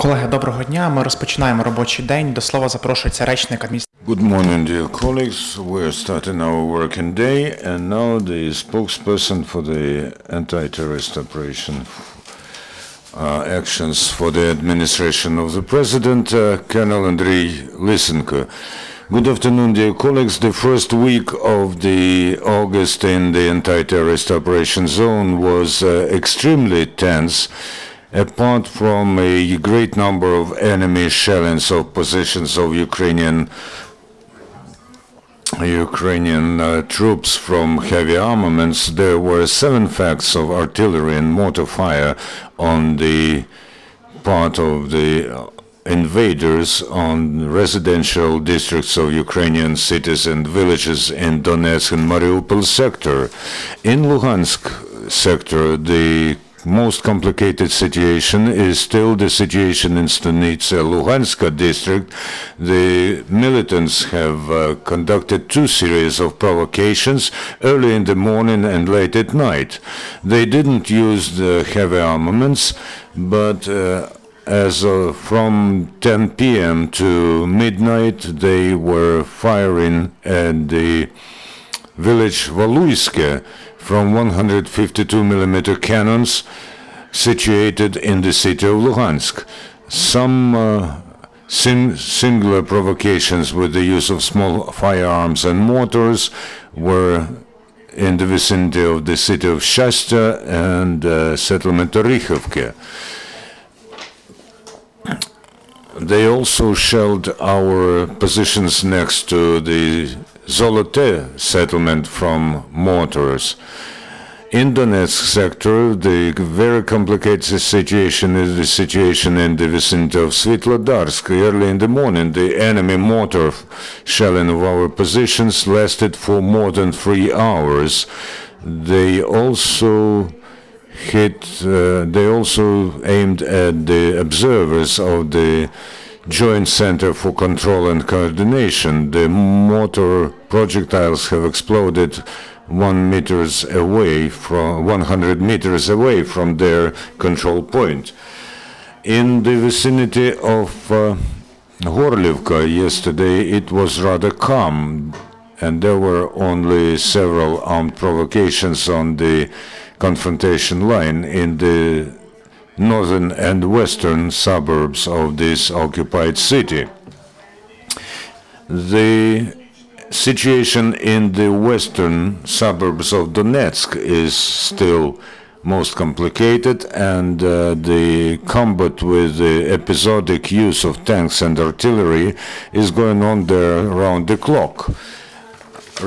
Колеги, доброго дня. Ми розпочинаємо робочий день. До слова запрошується речник адміністрації. Good morning, dear colleagues. We're starting our working day, and now the spokesperson for the anti-terrorist operation actions for the administration of the President, Colonel Andriy Lysenko. Good afternoon, dear colleagues. The first week of the August in the anti-terrorist operation zone was extremely tense. Apart from a great number of enemy shellings of positions of Ukrainian troops from heavy armaments, there were 7 facts of artillery and mortar fire on the part of the invaders on residential districts of Ukrainian cities and villages in Donetsk and Mariupol sector. In Luhansk sector, the most complicated situation is still the situation in Stanitsa, Luhanska district. The militants have conducted 2 series of provocations early in the morning and late at night. They didn't use the heavy armaments, but from 10 p.m. to midnight, they were firing at the village Valuiske from 152mm cannons situated in the city of Luhansk. Some singular provocations with the use of small firearms and mortars were in the vicinity of the city of Shasta and settlement Orikhovka. They also shelled our positions next to the Zolote settlement from mortars. In Donetsk sector, the very complicated situation is the situation in the vicinity of Svetlodarsk. Early in the morning, the enemy mortar shelling of our positions lasted for more than 3 hours. They also aimed at the observers of the Joint Center for Control and Coordination. The mortar projectiles have exploded 100 meters away from their control point. In the vicinity of Gorlivka yesterday, it was rather calm, and there were only several armed provocations on the confrontation line in the northern and western suburbs of this occupied city. The situation in the western suburbs of Donetsk is still most complicated, and the combat with the episodic use of tanks and artillery is going on there around the clock.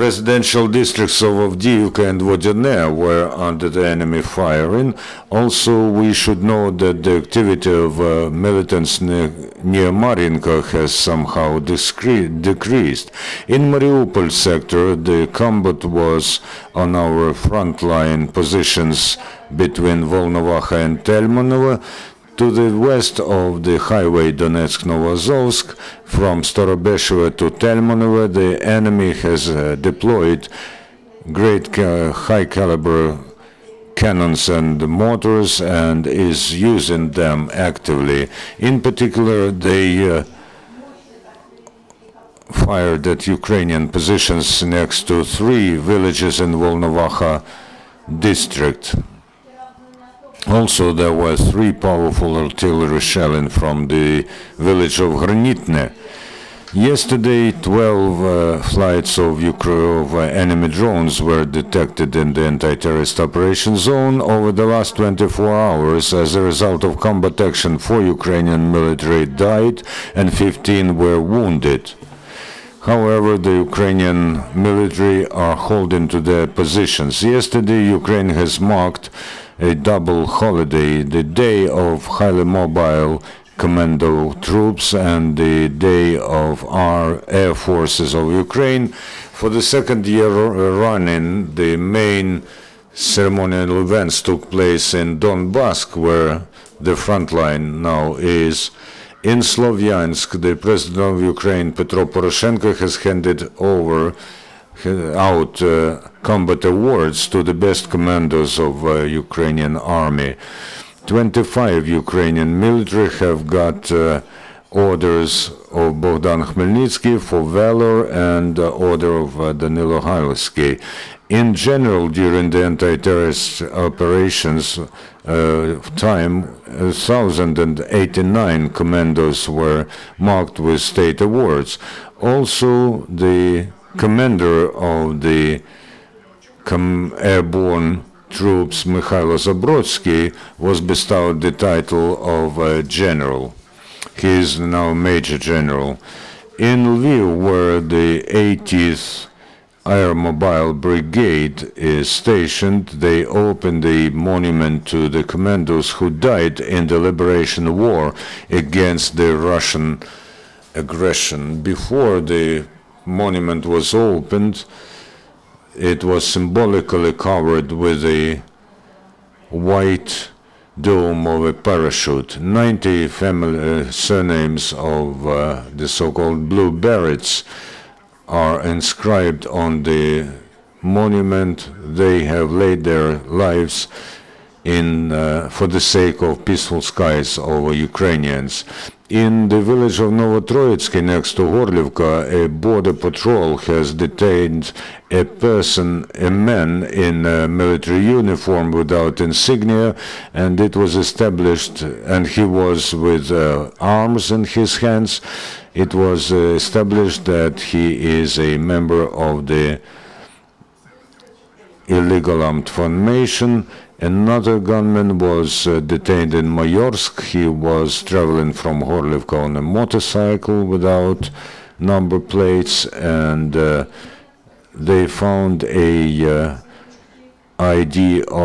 Residential districts of Avdiivka and Vodene were under the enemy firing. Also, we should know that the activity of militants near Marinka has somehow decreased. In Mariupol sector, the combat was on our frontline positions between Volnovakha and Telmanovo. To the west of the highway Donetsk-Novozovsk, from Starobesheva to Telmanovo, the enemy has deployed great high-caliber cannons and mortars and is using them actively. In particular, they fired at Ukrainian positions next to 3 villages in Volnovakha district. Also, there were 3 powerful artillery shelling from the village of Granitne. Yesterday, 12 flights of enemy drones were detected in the anti-terrorist operation zone over the last 24 hours. As a result of combat action, 4 Ukrainian military died and 15 were wounded. However, the Ukrainian military are holding to their positions. Yesterday, Ukraine has marked a double holiday, the day of highly mobile commando troops and the day of our air forces of Ukraine. For the 2nd year running, the main ceremonial events took place in Donbass, where the front line now is. In Slovyansk, the President of Ukraine, Petro Poroshenko, has handed out combat awards to the best commanders of Ukrainian army. 25 Ukrainian military have got orders of Bogdan Khmelnytsky for valor and order of Danilo Hailsky. In general, during the anti-terrorist operations time, 1,089 commandos were marked with state awards. Also, the commander of the airborne troops, Mikhailo Zabrodsky, was bestowed the title of general. He is now Major General. In Lviv, where the 80th Airmobile Brigade is stationed, they opened the monument to the commandos who died in the liberation war against the Russian aggression. Before the monument was opened, it was symbolically covered with a white dome of a parachute. 90 family surnames of the so-called Blue Berets are inscribed on the monument. They have laid their lives in for the sake of peaceful skies over Ukrainians. In the village of Novotroitsky, next to Gorlivka, a border patrol has detained a man in a military uniform without insignia, and it was established, and he was with arms in his hands. It was established that he is a member of the illegal armed formation. Another gunman was detained in Mayorsk. He was traveling from Gorlivka on a motorcycle without number plates, and they found a ID of